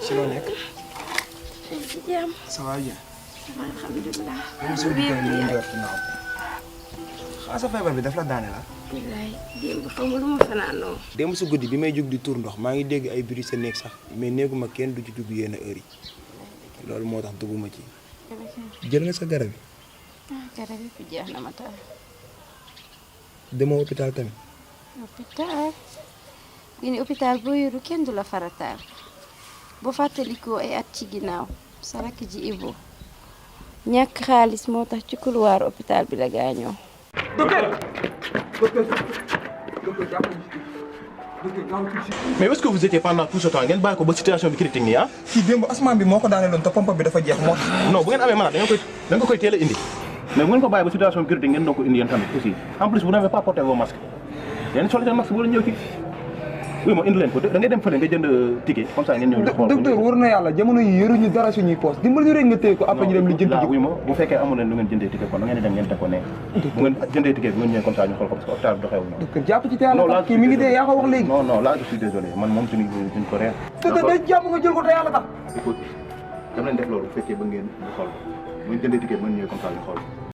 si loo nekk. ci jàmm. ça va bien. alhamdulilah. xanaa sa feebar bi daf la daane la. bilaay démb xaw ma lu ma fanaanoo. démb sa guddi bi may jóg di tuur ndox maa ngi dégg ay bruit sa néeg sax mais néeguma kenn du ci dugg yenn heure yi loolu moo tax dugguma ci. jël nga sa garab yi. garab yi fi jeex na ma taal. demoo hôpital tamit. hôpital. fii ni hôpital boo yoru kenn du la farataal. boo fàttalikoo ay at ci ginnaaw sa rakk ji Ibo ñàkk xaalis moo tax ci couloir hôpital bi la gaañoo. mais où est-ce que vous étiez pendant tout ce temps ngeen bàyyi ko ba situation bi critique nii ah. kii démb asmaan bi moo ko daaneeloon te pompe bi dafa jeex moo tax. non bu ngeen amee malade da nga koy teel a indi mais bu ngeen ko bàyyi ba situation bi critique ngeen doo ko indi yéen tamit aussi en plus vous n'avez pas porté vos masques yéen sol seen masque boo leen ñëw fii oui ma indi leen ko da ngay dem fële nga jënd ticket comme ça ngeen ñëw ñu xool docteur wóor na yàlla jamono yi yoruñu dara suñuy poos dimbali ñu rek nga téye ko après ñu dem li jënd ji. oui ma bu fekkee amu leen lu ngeen jëndee ticket kon da ngeen di dem ngeen teg ko ne bu ngeen jëndee ticket bi ngeen ñëwee comme ça ñu xool ko parce que hôpital bi doxeewul noonu. docteur jàpp ci te yàlla tax kii mi ngi dee yaa ko wax léegi. non non là je suis désolé man moom suñu ko réer. docteur day jàpp nga jël ko te yàlla tax. écoute dama leen def loolu bu fekkee ba ngeen ñu xool ko bu ngeen jëndee ticket bi ngeen ñëwee comme ça ñu xool